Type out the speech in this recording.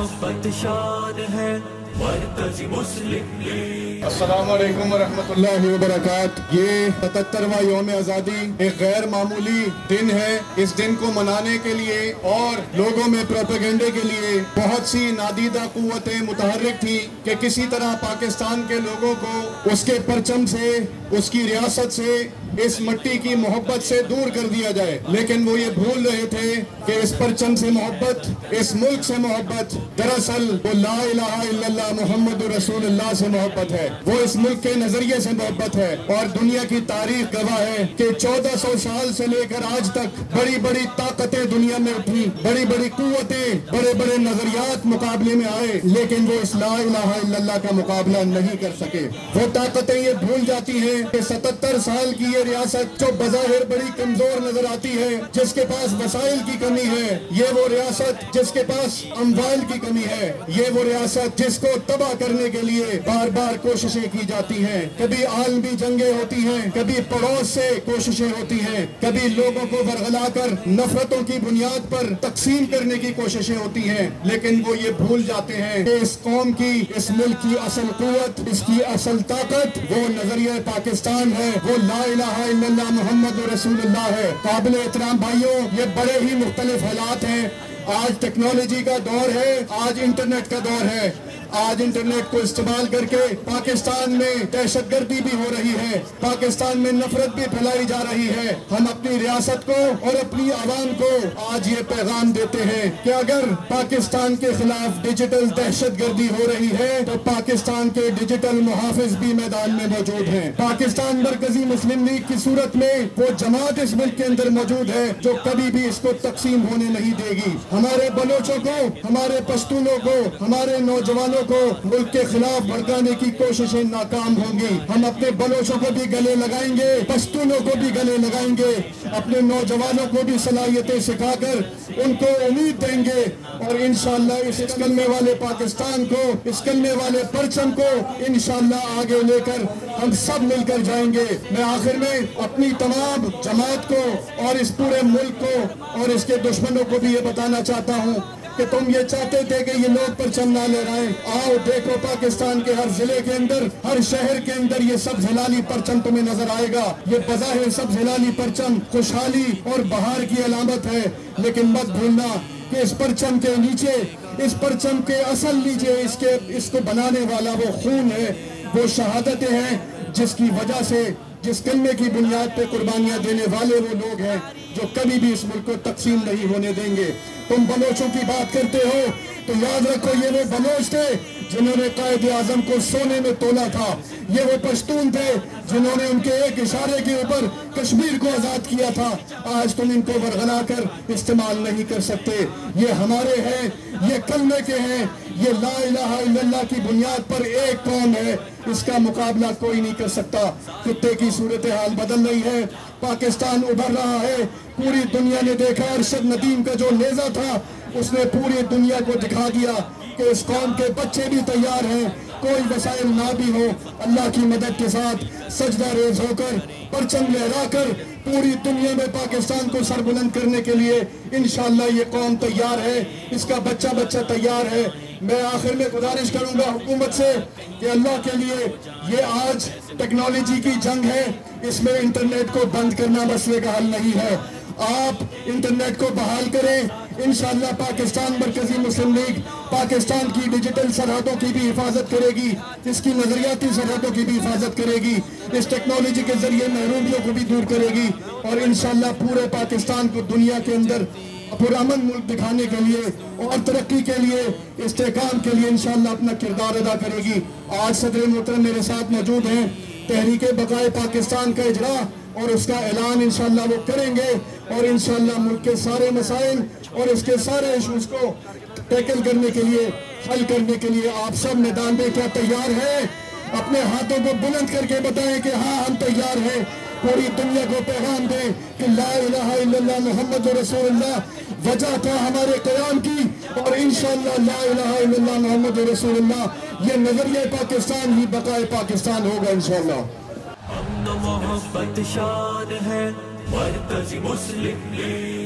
मोहब्बत शान है मरकज़ी मुस्लिम लीग। अस्सलाम वालेकुम वरहमतुल्लाहि वबरकातुहू। ये 77वां यौम आज़ादी एक गैर मामूली दिन है। इस दिन को मनाने के लिए और लोगों में प्रोपेगेंडे के लिए बहुत सी नादीदा कुव्वतें मुतहर्रिक थी कि किसी तरह पाकिस्तान के लोगों को उसके परचम से, उसकी रियासत से, इस मिट्टी की मोहब्बत से दूर कर दिया जाए। लेकिन वो ये भूल रहे थे कि इस परचम से मोहब्बत, इस मुल्क से मोहब्बत दरअसल वो ला इलाहा इल्लल्लाह मुहम्मद रसूलुल्लाह से मोहब्बत है। वो इस मुल्क के नजरिए से मोहब्बत है। और दुनिया की तारीख गवाह है कि 1400 साल से लेकर आज तक बड़ी बड़ी ताकतें दुनिया में उठी, बड़ी बड़ी कुव्वतें, बड़े बड़े नजरियात मुकाबले में आए, लेकिन वो इस ला इलाहा इल्लल्लाह का मुकाबला नहीं कर सके। वो ताकतें ये भूल जाती हैं कि 77 साल की ये रियासत जो बज़ाहिर बड़ी कमजोर नजर आती है, जिसके पास वसाइल की कमी है, ये वो रियासत जिसके पास अम्वाल की कमी है, ये वो रियासत जिसको तबाह करने के लिए बार बार कोशिशें की जाती हैं। कभी आलमी जंगें होती हैं, कभी पड़ोस से कोशिशें होती हैं, कभी लोगों को वरगलाकर नफरतों की बुनियाद पर तकसीम करने की कोशिशें होती हैं। लेकिन वो ये भूल जाते हैं कि इस कौम की, इस मुल्क की असल कुव्वत, इसकी असल ताकत वो नजरिया पाकिस्तान है, वो ला इलाहा इल्लल्लाह मुहम्मद रसूलुल्लाह है। काबिल एहतराम भाइयों, ये बड़े ही मुख्तलिफ हालात हैं। आज टेक्नोलॉजी का दौर है, आज इंटरनेट का दौर है। आज इंटरनेट को इस्तेमाल करके पाकिस्तान में दहशतगर्दी भी हो रही है, पाकिस्तान में नफरत भी फैलाई जा रही है। हम अपनी रियासत को और अपनी आवाम को आज ये पैगाम देते हैं कि अगर पाकिस्तान के खिलाफ डिजिटल दहशतगर्दी हो रही है तो पाकिस्तान के डिजिटल मुहाफिज भी मैदान में मौजूद हैं। पाकिस्तान मरकजी मुस्लिम लीग की सूरत में वो जमात इस मुल्क के अंदर मौजूद है जो कभी भी इसको तकसीम होने नहीं देगी। हमारे बलोचों को, हमारे पश्तूनों को, हमारे नौजवानों को मुल्क के खिलाफ भड़काने की कोशिशें नाकाम होंगी। हम अपने बलोचों को भी गले लगाएंगे, पश्तूनों को भी गले लगाएंगे, अपने नौजवानों को भी सलाहियतें सिखाकर उनको उम्मीद देंगे और इंशाअल्लाह इस कलमे वाले पाकिस्तान को, इस कलमे वाले परचम को इंशाअल्लाह आगे लेकर हम सब मिलकर जाएंगे। मैं आखिर में अपनी तमाम जमात को और इस पूरे मुल्क को और इसके दुश्मनों को भी ये बताना चाहता हूँ कि तुम ये चाहते थे कि ये लोग परचम ना लहराएं। आओ देखो, पाकिस्तान के हर जिले के अंदर, हर शहर के अंदर ये सब हिलाली परचम तुम्हें नजर आएगा। ये बज़ाहिर सब हिलाली परचम खुशहाली और बहार की अलामत है, लेकिन मत भूलना कि इस परचम के नीचे, इस परचम के असल नीचे इसको बनाने वाला वो खून है, वो शहादतें हैं, जिसकी वजह से, जिस कलमे की बुनियाद पे कुर्बानियां देने वाले वो लोग हैं जो कभी भी इस मुल्क को तकसीम नहीं होने देंगे। तुम बलोचों की बात करते हो तो याद रखो, ये वो बलोच थे जिन्होंने कायद आजम को सोने में तोला था। ये वो पश्तून थे जिन्होंने उनके एक इशारे के ऊपर कश्मीर को आजाद किया था। आज तुम इनको वरगला कर इस्तेमाल नहीं कर सकते। ये हमारे हैं, ये कलमे के हैं, ये ला इलाहा इल्लल्लाह की बुनियाद पर एक कौम है, इसका मुकाबला कोई नहीं कर सकता। खित्ते की सूरत हाल बदल रही है, पाकिस्तान उभर रहा है। पूरी दुनिया ने देखा, अरशद नदीम का जो नेजा था उसने पूरी दुनिया को दिखा दिया कि इस कौम के बच्चे भी तैयार हैं, कोई वसाइल ना भी हो, अल्लाह की मदद के साथ सजदा रेज होकर, परचम लहराकर पूरी दुनिया में पाकिस्तान को सरबुलंद करने के लिए इंशाअल्लाह ये कौम तैयार है, इसका बच्चा बच्चा तैयार है। मैं आखिर में गुजारिश करूंगा हुकूमत से कि अल्लाह के लिए ये आज टेक्नोलॉजी की जंग है, इसमें इंटरनेट को बंद करना मसले का हल नहीं है। आप इंटरनेट को बहाल करें। इंशाअल्लाह पाकिस्तान मरकजी मुस्लिम लीग पाकिस्तान की डिजिटल सरहदों की भी हिफाजत करेगी, इसकी नजरियाती सरहदों की भी हिफाजत करेगी, इस टेक्नोलॉजी के जरिए महरूमियों को भी दूर करेगी और इंशाअल्लाह पूरे पाकिस्तान को दुनिया के अंदर पुरअमन मुल्क दिखाने के लिए और तरक्की के लिए, इस्तेहकाम के लिए इंशाअल्लाह अपना किरदार अदा करेगी। आज सदर मोहतरम मेरे साथ मौजूद हैं। तहरीके बकाए पाकिस्तान का इजरा और उसका ऐलान इंशाअल्लाह वो करेंगे और इंशाअल्लाह मुल्क के सारे मसाइल और इसके सारे इशूज को टैकल करने के लिए, हल करने के लिए आप सब मैदान में क्या तैयार हैं? अपने हाथों को बुलंद करके बताएं कि हाँ हम तैयार हैं। पूरी दुनिया को पैगाम दें कि ला इलाहा इल्लल्लाह मुहम्मद रसूलुल्लाह वजह था हमारे क़याम की और इंशाअल्लाह ला इलाहा इल्लल्लाह मुहम्मद रसूलुल्लाह ये नजरिया पाकिस्तान ही बकाए पाकिस्तान होगा इंशाअल्लाह। मोहब्बत शान है मरकज़ी मुस्लिम लीग।